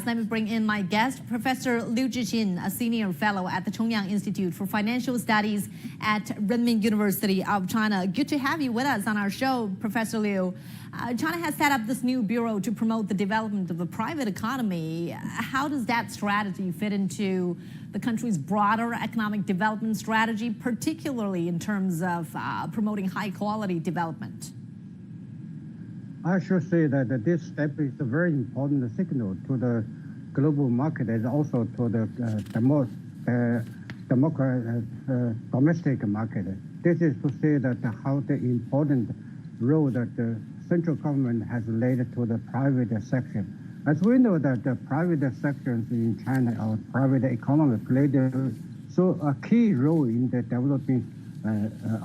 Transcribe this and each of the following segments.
Let me bring in my guest, Professor Liu Zhiqin, a senior fellow at the Chongyang Institute for Financial Studies at Renmin University of China. Good to have you with us on our show, Professor Liu. China has set up this new bureau to promote the development of the private economy. How does that strategy fit into the country's broader economic development strategy, particularly in terms of promoting high-quality development? I should say that this step is a very important signal to the global market and also to the domestic market. This is to say that how the important role that the central government has laid to the private sector. As we know that the private sectors in China or private economy played a key role in the developing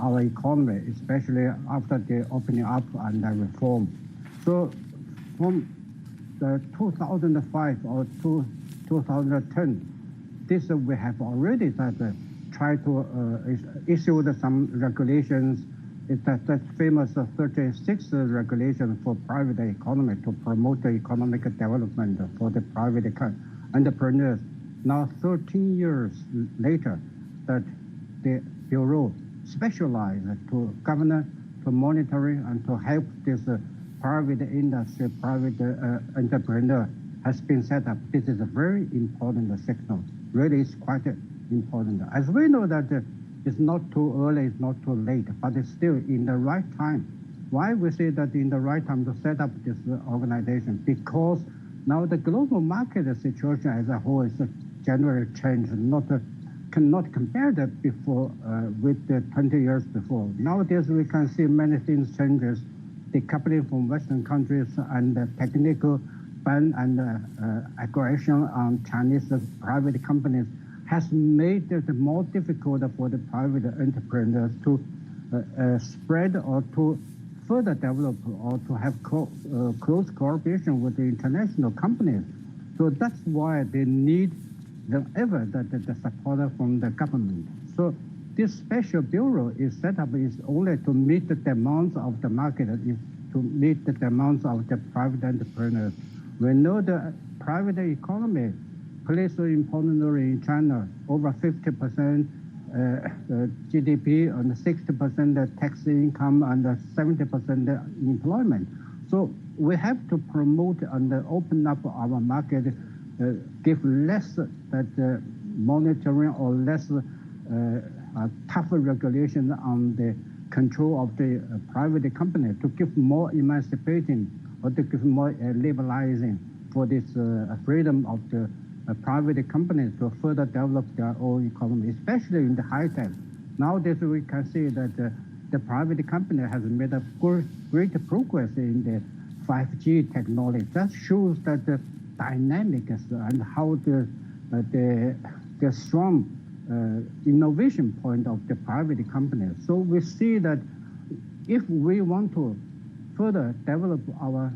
our economy, especially after the opening up and the reform. So from the 2005 or 2010, this we have already tried to issue some regulations. It's that famous 36 regulation for private economy to promote the economic development for the private entrepreneurs. Now 13 years later, that the Bureau specialized to govern, to monitor, and to help this private industry, private entrepreneur has been set up. This is a very important signal. Really, it's quite important. As we know that it's not too early, it's not too late, but it's still in the right time. Why we say that in the right time to set up this organization? Because now the global market situation as a whole is generally changed, cannot compare that before with the 20 years before. Nowadays we can see many things changes. Decoupling from Western countries and the technical ban and aggression on Chinese private companies has made it more difficult for the private entrepreneurs to spread or to further develop or to have close cooperation with the international companies. So that's why they need the support from the government. So this special bureau is set up is only to meet the demands of the market, is to meet the demands of the private entrepreneurs. We know the private economy plays an important role in China, over 50% GDP and 60% tax income and 70% employment. So we have to promote and open up our market, give less monitoring or less tougher regulation on the control of the private company, to give more emancipating or to give more liberalizing for this freedom of the private companies to further develop their own economy, especially in the high tech. Nowadays we can see that the private company has made a great progress in the 5G technology. That shows that the dynamics and how the strong innovation point of the private companies. So we see that if we want to further develop our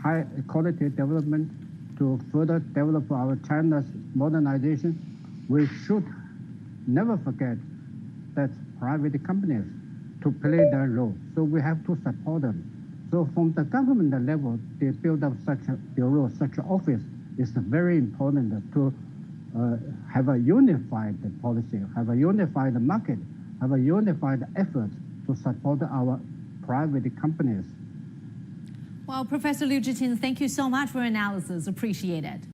high quality development, to further develop our China's modernization, we should never forget that private companies to play their role. So we have to support them. So from the government level, they build up such a bureau, such an office. It's very important to have a unified policy, have a unified market, have a unified effort to support our private companies. Well, Professor Liu Zhiqin, thank you so much for your analysis. Appreciate it.